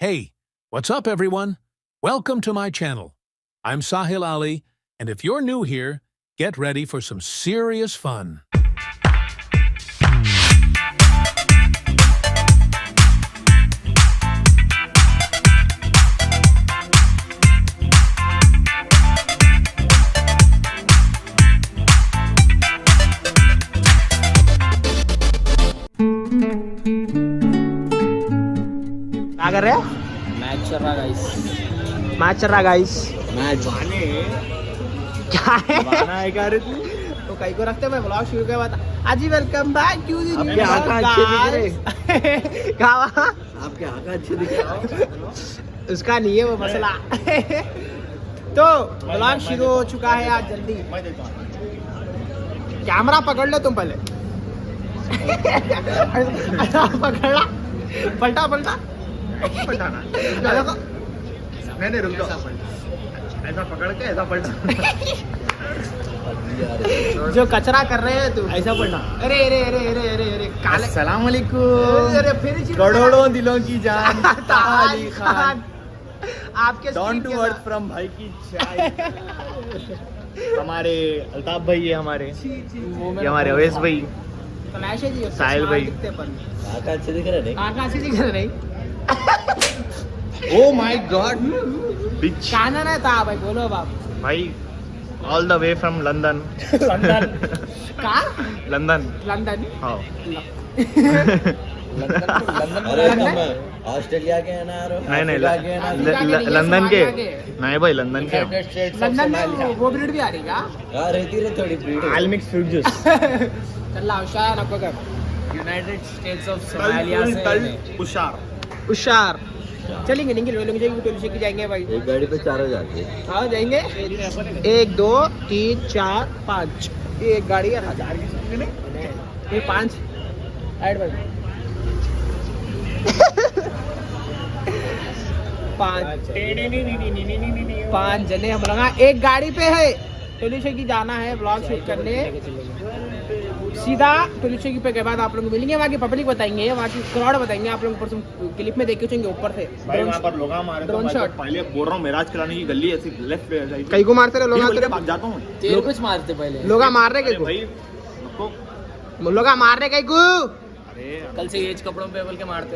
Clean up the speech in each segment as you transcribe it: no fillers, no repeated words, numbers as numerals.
Hey, what's up, everyone? Welcome to my channel. I'm Sahil Ali, and if you're new here, get ready for some serious fun. क्या कर रहे हैं? Match चल रहा guys. Match चल रहा guys. Match क्या है? बाना है क्या रे तू? तो कहीं को रखते मैं ब्लॉग शुरू के बाद जी वेलकम बैक टू द आपके आंखें अच्छे दिख रहे। क्या हुआ? आपके आंखें अच्छे दिख रहे। उसका नहीं है वो मसला। तो ब्लॉग शुरू हो चुका है आज जल्दी। कैमरा पकड़ लो तुम पहले। पकड़ा पलटा पलटा पलटाना नहीं रुक जाओ। ऐसा पकड़ के ऐसा पलटा। जो कचरा कर रहे हैं तुम ऐसा पलटा। अरे अरे अरे अरे अरे अरे काले अस्सलाम वालेकुम। अरे फिर करोड़ों दिलों की जान ताली खान। आपके डॉन टू अर्थ फ्रॉम भाई की चाय। हमारे अल्ताफ भाई है हमारे। ये हमारे अवेश भाई। साहिल भाई। आका अच्छे दिख रहे नहीं। ओ माय गॉड बिच। काना नहीं था भाई, बोलो बाप। भाई all the way from London. London का लंदन। लंदन हाँ ऑस्ट्रेलिया के है ना नहीं लंदन के नहीं भाई लंदन के लंदन में वो ब्रीड भी आ रही क्या? रहती रहे थोड़ी ब्रीड आई मिक्स फ्रूट जूस। चल होशियार नको कर। यूनाइटेड स्टेट्स ऑफ सोमालिया से हुशार होशियार चलेंगे नहीं लोग जाएंगे तो लेके जाएंगे भाई। एक गाड़ी पे 4 हो जाते हैं। हाँ जाएंगे 1 2 3 4 5 एक गाड़ी है 1000 ये 5 ऐड भाई 5 जने हम लोग एक गाड़ी पे है। टोलीशे की जाना है ब्लॉग शूट करने। सीधा टोलीशे की पे के बाद आप लोग मिलेंगे, वहाँ की पब्लिक बताएंगे, वहाँ की क्राउड बताएंगे। आप लोग ऊपर से क्लिप में देखे होंगे ऊपर से भाई वहाँ पर लोग मारे तो मैं तो पहले बोल रहा हूँ मेराज कराने की गली ऐसी लेफ्ट पे है। कहीं को मारते रहे लोग भाग जाता हूँ। लोग कुछ मारते पहले लोग मार रहे कहीं भाई को लोग मार रहे कहीं को। कल से एज कपड़ों पे बोल के मारते।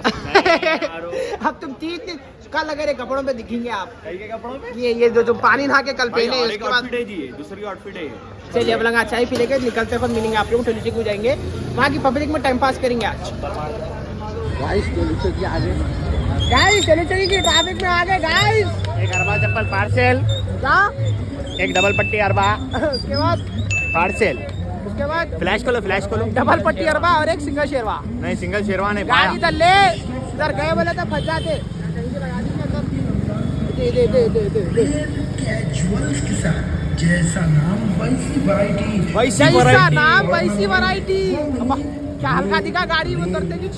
अब तुम 3 दिन कल अगर ये कपड़ों पे दिखेंगे आप कई के कपड़ों पे ये जो पानी नहा के कल पहने उसके बाद आउटफिट है जी, दूसरी आउटफिट है। चलिए अब लगा चाय पी लेके निकलते वक्त मिलेंगे आप लोग। टोलीशे को जाएंगे, वहाँ की पब्लिक में टाइम पास करेंगे आज। गाइस टोलीशे की आगे टोलीशे की ट्रैफिक में आ गए गाइस। एक अरबा चप्पल पार्सल, क्या? एक डबल पट्टी अरबा उसके बाद पार्सल। उसके बाद फ्लैश खोलो डबल पट्टी अरबा और एक सिंगल शेरवा। नहीं सिंगल शेरवा नहीं गाड़ी इधर ले, इधर गए बोले तो फंस जाते। दे जैसा नाम वैसी वैरायटी। जैसा नाम वैसी वैरायटी। क्या हल्का दिखा गाड़ी में उतरते कुछ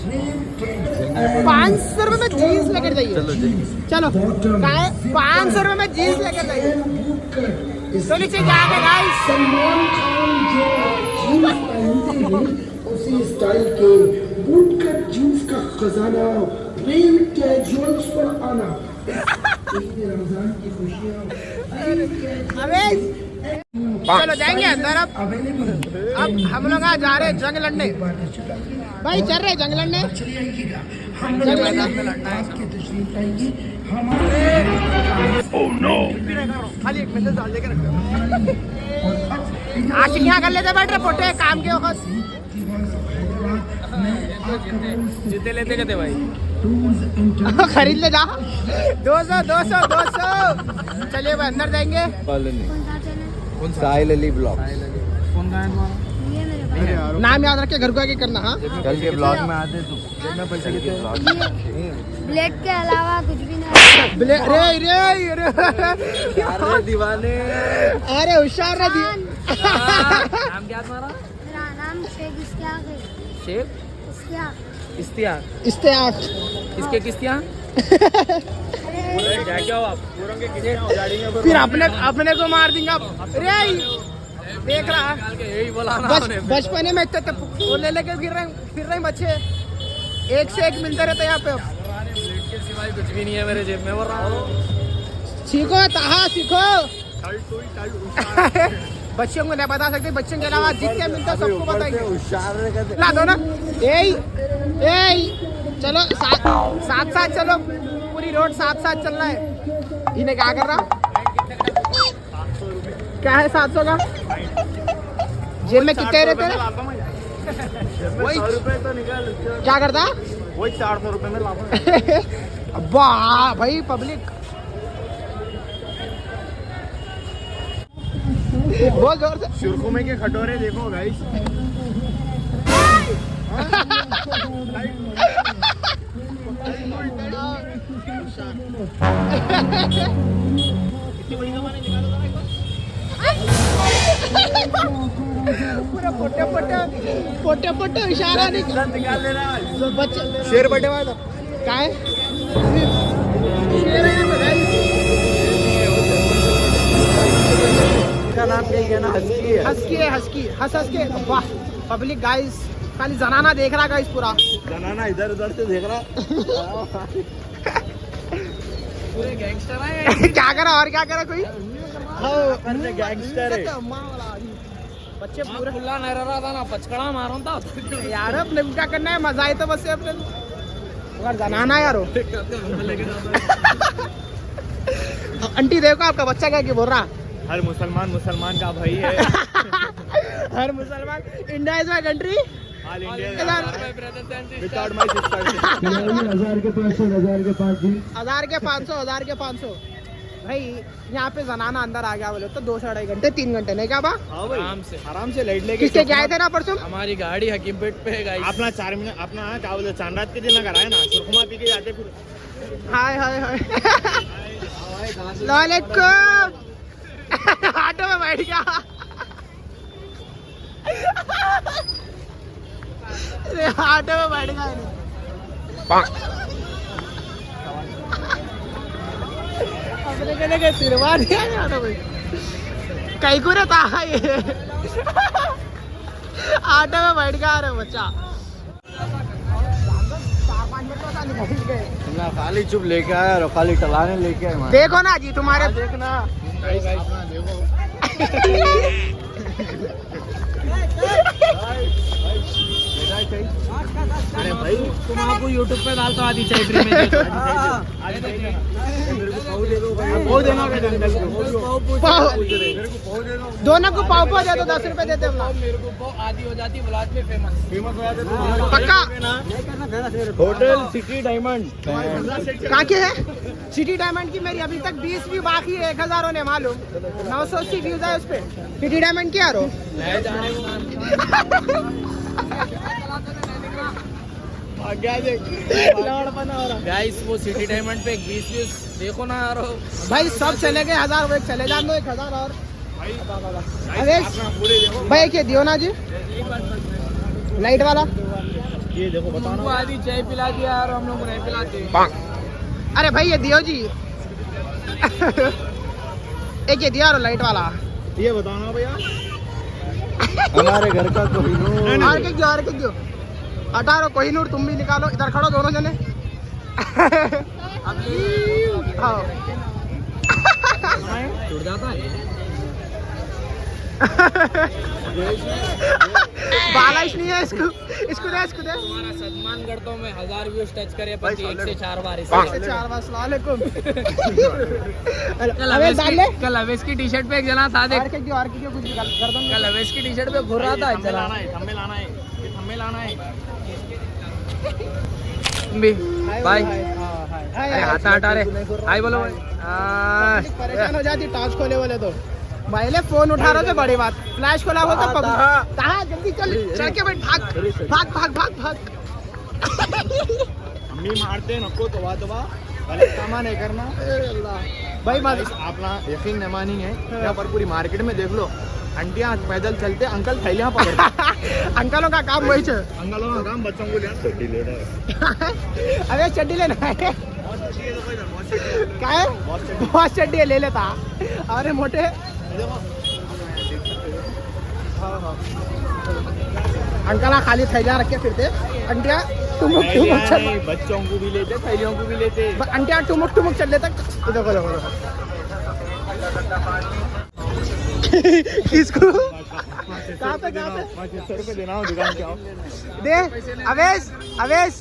500 रुपए में जीन्स लेकर जाइए। चलो 500 रुपए में जीन्स लेकर जाइए। तो नीचे जाके गाइस सलमान खान जो जीन्स पहनते हैं उसी स्टाइल के बूटकट जीन्स का खजाना रियल कैजुअल्स पर आना। रमजान की खुशियाँ अबे चलो जाएंगे अंदर। अब हम लोग आज जा रहे हैं जंग लड़ने। भाई चल रहे जंग लड़ने। जंग लड़ना खाली एक मैसेज डाल देकर आज यहाँ कर लेते बैठ रहे फोटो काम के वक्त। जूते लेते कहते भाई खरीद ले जा 200 चलिए भाई अंदर जाएंगे। साहिल अली ब्लॉग नाम याद रखे घर को आगे करना। हाँ कल के ब्लॉग में आते तो कितना पैसे कितने ब्लेड के अलावा कुछ भी नहीं। रे दीवाने। अरे होशियार रे नाम क्या तुम्हारा? मेरा नाम शेख इश्तियाक है। शेख इश्तियाक। इस्तेयाक किसके किस्तियाँ? क्या हो आप पूरम के किस्तियाँ गाड़ी में फिर अपने को मार देंगे। रे देख रहा यही बोला ना बचपने में इतने वो ले लेके फिर रहे बच्चे। एक से एक मिलते रहते यहाँ पे। सिवाय कुछ भी नहीं है मेरे जेब में, बोल रहा हूँ। सीखो ताहा सीखो। बच्चों को नहीं बता सकते, बच्चों के अलावा जितने मिलते हैं सबको बताएंगे। ला दो ना। ए चलो साथ साथ चलो, पूरी रोड साथ साथ चलना है। इन्हें क्या कर रहा, क्या है 700 का? जेब में कितने रहते हैं? वही 100 रुपए तो निकाल। क्या करता? वही 400 रुपए में लाभ। वाह भाई पब्लिक बहुत जोर से। सुरखुमे के खटोरे देखो गाइस। पूरा पोटे इशारा निकाल लेना। बच्चे शेर बटे वाला क्या है? का नाम क्या है ना? हस्की है। हंस के वाह पब्लिक गाइस खाली जनाना देख रहा गाइस पूरा। जनाना इधर उधर से देख रहा। पूरे गैंगस्टर है। क्या करा और क्या करा कोई? गैंगस्टर है। बच्चे पूरा खुला नहीं रहा था ना, पचकड़ा मारो था यार। अपने क्या करना है, मजा आए तो बस अपने अगर जनाना यारो। आंटी देखो आपका बच्चा क्या बोल रहा। हर मुसलमान का भाई है। हर मुसलमान। India is my country. All India without my sister. 1000 के 500 1000 के 500 भाई यहाँ पे जनाना अंदर आ गया बोले तो 2-2.5 घंटे 3 घंटे नहीं क्या बा? हाँ भाई, आराम से लाइट लेके। किसके गए थे ना परसों? हमारी गाड़ी हकीमपेट पे है गाइस। अपना 4 महीने अपना क्या बोलते चांद के दिन कराए ना, सुरखुमा पी के जाते फिर। हाय वालेकुम। ऑटो में बैठ गया। ऑटो में बैठ गया। अपने कहने के सिरवा दिया ऑटो में। कहीं को रहता है ये। ऑटो में बैठ गया रे बच्चा। ना खाली चुप लेके आया और खाली टलाने लेके आए। देखो ना जी तुम्हारे देखना अरे भाई तुम आपको YouTube पे डालता हूँ आधी चाय फ्री में। दोनों को पाव दे दो, 10 रुपए देते हम लोग। मेरे को आधी हो जाती ब्लास्ट में फेमस हो जाते। पक्का। होटल सिटी डायमंड कहाँ के है? सिटी डायमंड की मेरी अभी तक 20 भी बाकी है। 1000 होने मालूम 980 व्यूज है उस पे। सिटी डायमंड क्या रो? गाइस वो सिटी डायमंड पे 20 व्यूज देखो ना यार भाई। सब चले गए 1000 वो चले जान दो 1000 और। अवेश भाई क्या दियो ना जी लाइट वाला। ये देखो बताना। आधी चाय पिला दिया यार, हम लोग को नहीं पिलाते। अरे भाई ये दियो जी। एक ये दिया लाइट वाला। ये बताना भैया हमारे घर का कोहिनूर। और क्या क्यों हटा रो कोहिनूर। तुम भी निकालो, इधर खड़ो दोनों जने। हाँ टूट जाता है। बालिश नहीं है इसको दे। तुम्हारा सम्मान करता हूँ मैं। 1000 व्यूज टच करे पर 1 से 4 बार। 1 से 4 बार अस्सलाम वालेकुम। कल अवेश की टी शर्ट पे एक जना था देख। और क्या कुछ गर्दन कल अवेश की टी शर्ट पे घूर रहा था एक जना। थंबनेल लाना है भी भाई। अरे हाथ हटा रे। हाय बोलो भाई। परेशान हो जाती टॉर्च खोले बोले तो। पहले फोन उठा रहे थे बड़ी बात। फ्लैश खोला बोलता कहाँ जल्दी चल के बैठ। भाग। मी मारते नको तो गलत काम नहीं करना भाई आप ना यकीन नहीं मानेंगे। यहाँ पर पूरी मार्केट में देख लो, आंटियाँ पैदल चलते, अंकल थैलियाँ पकड़ते। अंकलों का काम वही है। अंकलों का काम बच्चों को लेना। अरे चड्डी लेना है क्या है? बहुत चड्डी ले लेता। अरे मोटे अंकल खाली थैलियाँ रख के फिरते, आंटियाँ टुमुक टुमुक चल बच्चों को भी लेते, थैलियों को भी लेते। अंटिया टुमुक टुमुक चल लेता। देखो देखो देखो किसको कहाँ पे 500 रुपए देना हो दुकान के आओ। दे अवेश अवेश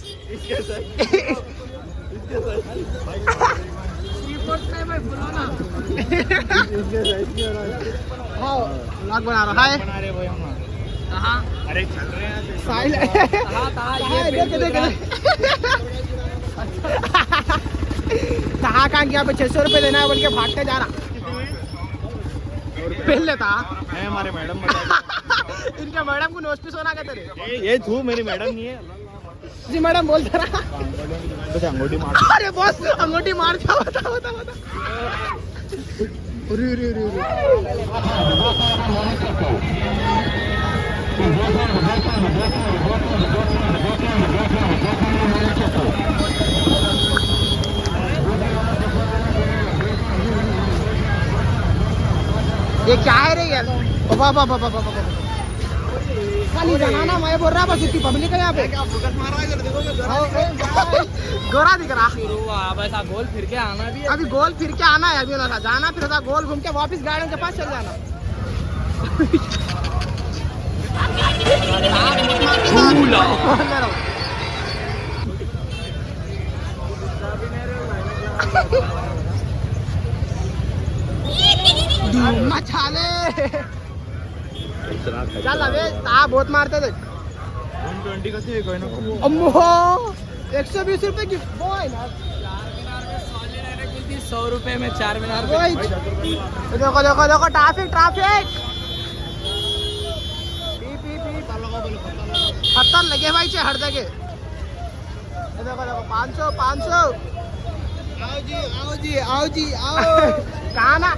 हाँ व्लॉग बना रहा है। बना रहे भाई हम। अरे चल रहे हैं साहिल कहाँ गया पे 600 रुपए देना है बोल के भागते जा रहा। पहन लेता है हमारे मैडम। इनके मैडम को नोट पे सोना कहते रे। ये तू मेरी मैडम नहीं है जी मैडम बोलते रहा। बस अंगूठी मार। अरे बॉस अंगूठी मार क्या बता बता बता। अरे अरे अरे ये क्या है रे यार। बाबा बाबा बाबा बाबा खाली जनाना मैं बोल रहा बस इतनी पब्लिक है यहाँ पे। गोरा दिख रहा। अब ऐसा गोल फिर के आना भी है। अभी गोल फिर के आना है। अभी ना जाना फिर था गोल घूम के वापस गार्डन के पास चल जाना। मचा ले चल अबे ता बहुत मारते थे। 120 का थे कोई ना। अम्मो 120 रुपए की वो है ना। 100 रुपए में 4 मीनार। देखो देखो देखो ट्रैफिक ट्रैफिक खतर लगे भाई चे हर जगह। देखो देखो 500 500। आओ जी आओ जी आओ जी आओ। कहाँ ना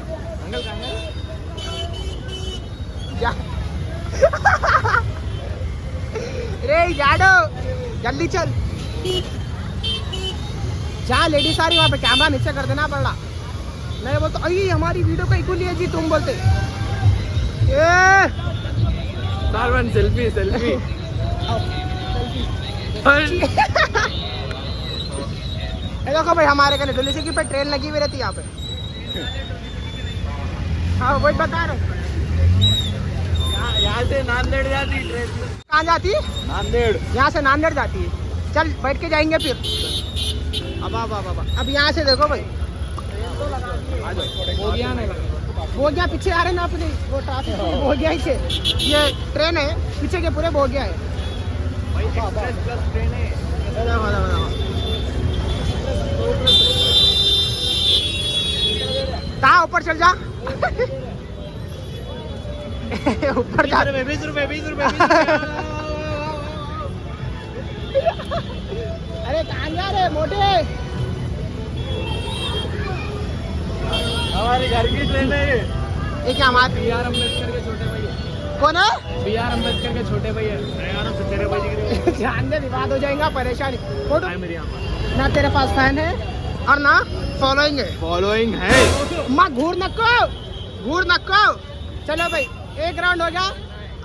जा रे जाडो जल्दी चल जा। लेडीज सारी वहाँ पे कैमरा नीचे कर देना पड़ा। नहीं बोलते अरे हमारी वीडियो का इक्वली है जी तुम बोलते सेल्फी सेल्फी। देखो भाई हमारे कने दिल्ली की पे ट्रेन लगी हुई रहती यहाँ पे। हाँ वही बता रहे। यहाँ से नांदेड़ जाती ट्रेन। कहाँ जाती है? नांदेड़। यहाँ से नांदेड़ जाती है। चल बैठ के जाएंगे फिर। अब यहाँ से देखो भाई बोगिया पीछे आ रहे ना अपने वो ट्रैफिक बोगिया ही से। ये ट्रेन है पीछे के पूरे बोगिया है। कहाँ ऊपर चल जा। ऊपर जा। 20 रुपए अरे कहाँ जा रहे मोटे। हमारे घर की ट्रेन है ये क्या हमारे BR अम्बेडकर के छोटे भैया। कौन है? BR अम्बेडकर के छोटे भैया। तेरे भाई ध्यान दे विवाद हो जाएगा परेशानी। फोटो मेरे यहाँ ना तेरे पास फैन है और ना फॉलोइंग है। फॉलोइंग है। माँ घूर नको। चलो भाई एक राउंड हो गया।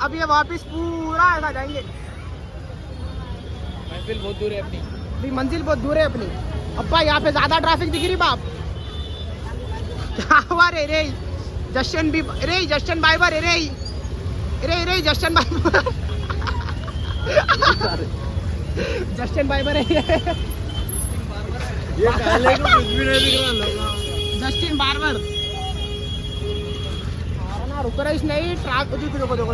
अब ये वापस पूरा ऐसा जाएंगे। महफिल बहुत दूर है अपनी। भी मंजिल बहुत दूर है अपनी। अब्बा यहाँ पे ज्यादा ट्रैफिक दिख रही बाप। क्या हुआ रे रे जस्टिन बाइबर रे जस्टिन बाइबर। जस्टिन बाइबर है ये काले को कुछ भी नहीं दिख रहा लोग। Justin barber. ना रुक रही नहीं ट्रैफिक। देखो देखो देखो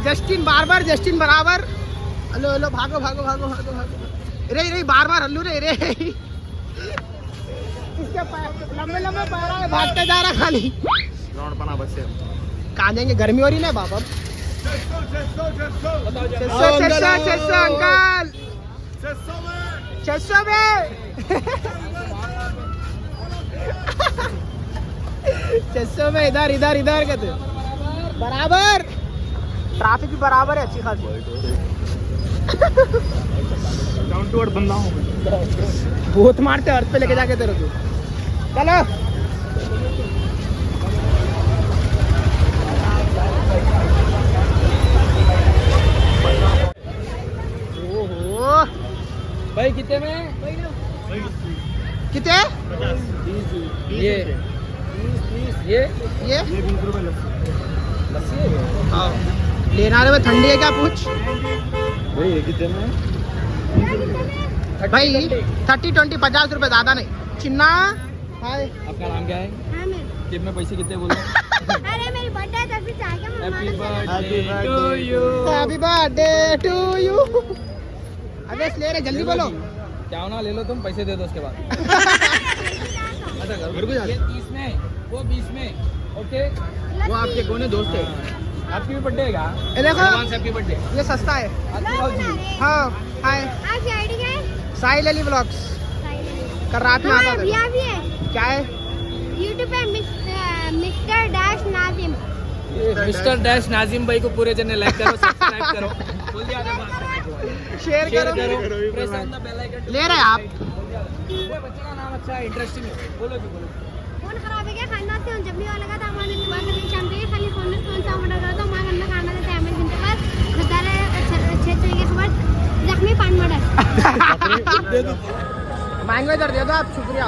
जस्टिन बराबर। हेलो हेलो भागो रे बार हल्लू रे इसके लंबे पैर है भागते जा रहा खाली। ग्राउंड बना बस से कहाँ जाएंगे गर्मी हो रही ना बाप। अब 600 अंकल 600 में 600 में इधर कहते बराबर। ट्रैफिक भी बराबर है अच्छी खासी। डाउन टू अर्थ बंदा हूँ। भूत मारते अर्थ पे लेके जाके तेरे को। चलो कितने ये हाँ लेना रे ठंडी है क्या पूछ भाई ये कितने में? भाई 30-20 50 रुपए ज्यादा नहीं चिन्ना हाय आपका नाम क्या है? हाँ मैं जेब में पैसे कितने बोलो? अरे मेरी बर्थडे है तो फिर चाहिए हैप्पी मम्मा birthday to you. Happy birthday to you अबे ले रे जल्दी बोलो क्या होना ले लो तुम पैसे दे दो उसके बाद। अच्छा घर को ये 30 में वो 20 में ओके। वो आपके कौन है दोस्त है? आपकी भी बर्थडे है क्या? ये देखो हैप्पी बर्थडे। ये सस्ता है आपकी भाजी। हाँ हाय आपकी आईडी क्या है? साहिल अली व्लॉग्स कल रात में आता था यहाँ भी है क्या है यूट्यूब पे mister dash Nazim. Mister dash Nazim भाई को पूरे जने लाइक करो सब्सक्राइब करो बोल दिया शेयर शेयर करो करो press on the bell icon. ले रहे आप बच्चे का नाम अच्छा है इंटरेस्टिंग है बोलो जी बोलो। फोन खराब है क्या खाना से जब भी वाला का हमारे दुकान में शाम के खाली फोन में कौन सा ऑर्डर करा तो हमारे अंदर खाना देते हैं हमें घंटे बाद बताले अच्छे तरीके से बाद जख्मी पान मॉडल मैंगो इधर दे दो आप शुक्रिया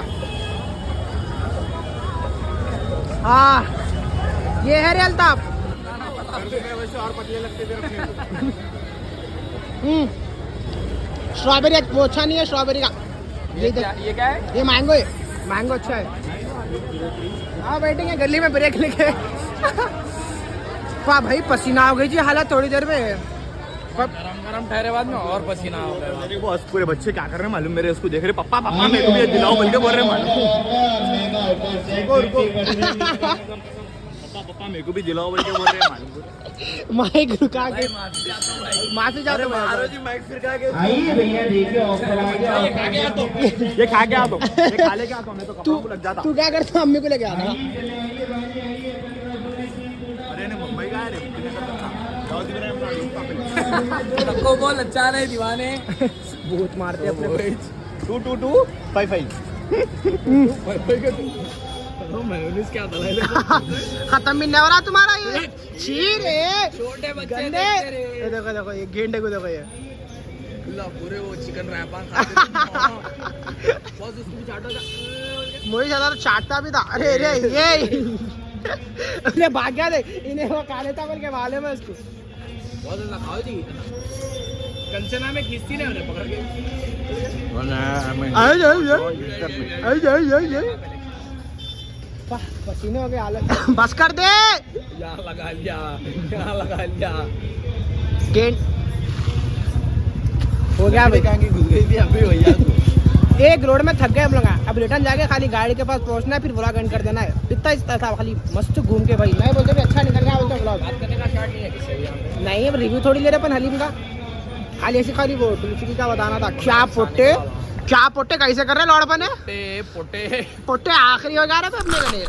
हाँ ये है रे अल्ताफ स्ट्रॉबेरी वो अच्छा नहीं है स्ट्रॉबेरी का ये क्या है? ये मैंगो है मैंगो अच्छा है हाँ बैठेंगे गली में ब्रेक लेके वाह भाई पसीना हो गई जी हालत थोड़ी देर में गरम ठहरे बाद में और पसीना हो गया। मेरे को पूरे बच्चे क्या कर रहे हैं मालूम? मेरे उसको देख रहे पापा पापा मेरे को भी दिलाओ बोल के बोल रहे मालूम। पापा मेरे को भी दिलाओ बोल के बोल रहे मालूम। माइक रुका के माफी चाहते हैं माइक फिर क्या के आइए भैया देखिए ऑफर आ गया ये खा के आ तो ये खा ले क्या तो मैं तो कपड़ों को लग जाता। तू क्या करता मम्मी को लेके आना अरे ने मुंबई का है रे सबको बोल अच्छा नहीं दीवाने बहुत मारते हैं अपने 22255 मेयोनीज क्या दलाई खत्म भी नहीं हो रहा तुम्हारा ये छी रे छोटे बच्चे गंदे देखते रे। ये देखो देखो ये गेंडे को देखो ये पूरे वो चिकन रैपा बस उसको भी चाटो था। मुझे ज्यादा चाटता भी था अरे रे ये अरे भाग गया देख इन्हें वो काले चावल के वाले में इसको बहुत ज्यादा खाओ जी कंचना में खींचती नहीं उन्हें पकड़ के। वाह, पसीने हो गए हालत बस कर दे यहाँ लगा लिया गेंद हो गया भाई एक रोड में थक गए हम लोग अब रिटर्न जाके खाली गाड़ी के पास पहुंचना है फिर व्लॉग एंड कर देना है इतना था खाली मस्त घूम के भाई मैं बोलते अच्छा निकल गया बोलते व्लॉग बात करने का शॉट नहीं है किससे भी यहाँ पे। नहीं अब रिव्यू थोड़ी ले रहे अपन हलीम का खाली ऐसी खाली वो तुलसी का बताना था क्या पोटे कैसे कर रहे लौड़ बने पोटे पोटे आखिरी हो जा रहे थे अपने लिए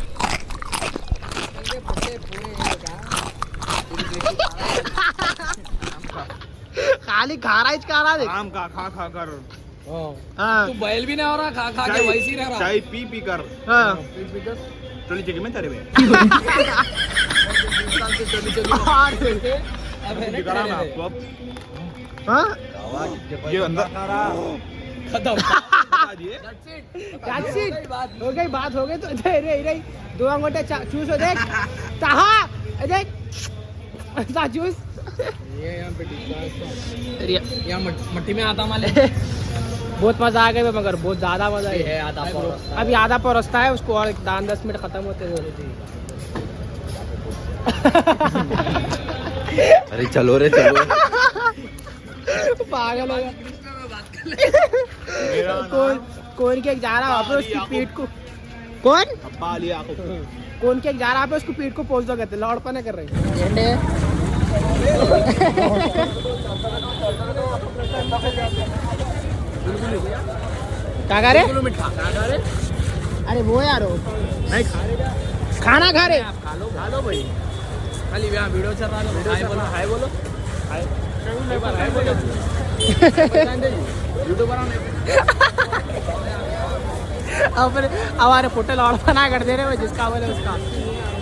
खाली खा रहा देख आम का खा खा कर हाँ तू बैल भी नहीं हो रहा खा के वैसी रह रहा। चाय पी पी कर हाँ चली चली में तेरे में दिखा रहा मैं आपको अब हाँ ये अंदर खत्म हो गई बात हो गई तो रे दो अंगूठे चूस हो देख चाहा देख चूस ये यहाँ पे यहाँ मट्टी में आता माले बहुत मजा आ गया मगर बहुत ज्यादा मजा है है आधा अभी आधा पौरस्ता है उसको और 10 मिनट खत्म होते हुए अरे चलो रे चलो पागल हो गया कौन केक जा रहा है उसकी पीठ को कौन केक जा रहा है उसको पीठ को पोंछ दो कहते लौड़पने कर रहे क्या खा रहे अरे वो यार हो नहीं खाना खा रहे खा लो भाई खाली यहाँ वीडियो चल रहा है हाय बोलो हाय बोलो वीडियो बनाने हमारे फोटो लौड़ बना कर दे रहे हो जिसका बोले उसका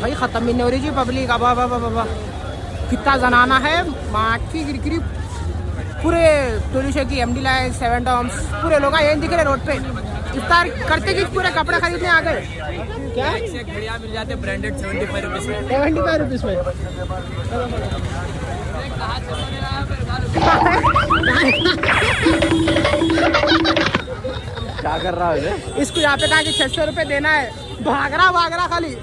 भाई खत्म भी नहीं हो रही जी पब्लिक अब कितना जनाना है माँ की गिरगिरी पूरे टोलिशे की एमडी लाइन 7 टॉम्स पूरे लोग यही दिख रहे रोड पे इफ्तार करते कि पूरे कपड़े खरीदने आ गए क्या बढ़िया मिल जाते ब्रांडेड 75 रुपीज में 75 रुपीज में क्या कर रहा है इसको यहाँ पे कहा कि 600 रुपए देना है भाग रहा खाली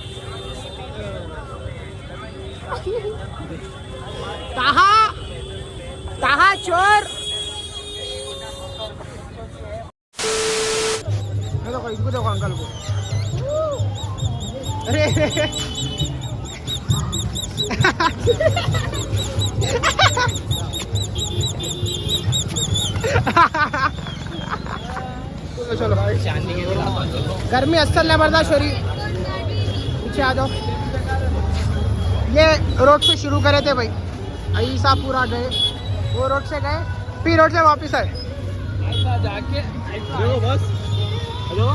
कहा चोर देखो इसको देखो अंकल को अरे चलो गर्मी अस्सल है बर्दाश्त हो रही पीछे आ जाओ ये रोड से शुरू करे थे भाई ऐसा पूरा गए वो रोड से गए फिर रोड से वापस आए ऐसा जाके हेलो बस हेलो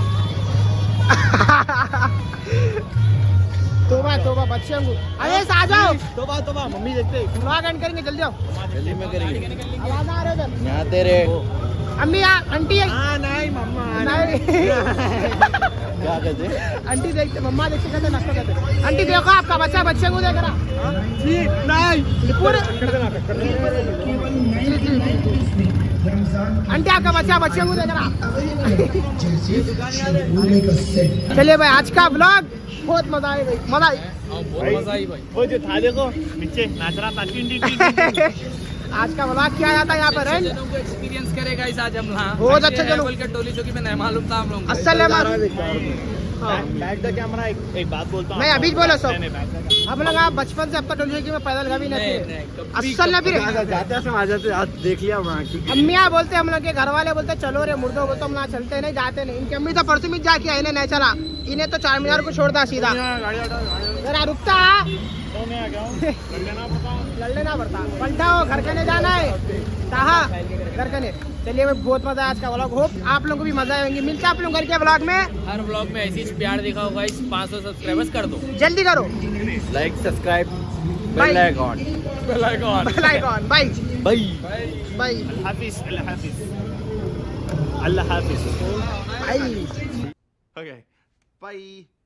तोबा बच्चे अरे आ जाओ तोबा मम्मी देखते व्लॉग एंड करेंगे जल्दी आओ जल्दी में करेंगे आवाज आ रहे उधर यहाँ तेरे अम्मी आंटी है नहीं मम्मा नहीं क्या कहते आंटी देखते मम्मा देखते कहते नाश्ता करते आंटी देखो आपका बच्चा बच्चे को देख रहा नहीं पूरे आंटी आपका बच्चा बच्चे को देख रहा चलिए भाई आज का ब्लॉग बहुत मजा आया भाई मजा आई बहुत मजा आई भाई वो जो था देखो नीचे नाच रहा था टिन आज का ब्लॉग किया जाता है यहाँ पर है जनों को एक्सपीरियंस करेगा इस आज हम यहाँ बहुत अच्छे जनों। के टोली चौकी में नहीं मालूम था हम लोग असल बैक द कैमरा एक बात बोलता हूँ नहीं अभी बोलो सब नहीं, back the camera। हम लोग आप बचपन से अब तक डोली की में पैदल कभी नहीं थे असल में फिर जाते हैं आ जाते आज देख लिया वहाँ की अम्मिया बोलते हम लोग के घर वाले बोलते चलो रे मुर्दो बोलते हम ना चलते नहीं जाते नहीं इनकी अम्मी तो परसों में जाके इन्हें नहीं चला इन्हें तो 4 मीनार को छोड़ता सीधा जरा रुकता लड़ने ना पड़ता पलटाओ घर के नहीं जाना है कहा घर के नहीं चलिए भाई बहुत मजा है आज का व्लॉग होप आप लोगों को भी मजा आएंगे मिलते हैं आप लोग घर के व्लॉग में हर ब्लॉग में ऐसी प्यार दिखा होगा इस 500 सब्सक्राइबर्स कर दो जल्दी करो like subscribe Bye. Bell icon bell icon bell icon bye bye bye हाफिज अल्लाह हाफिज बाय ओके बाय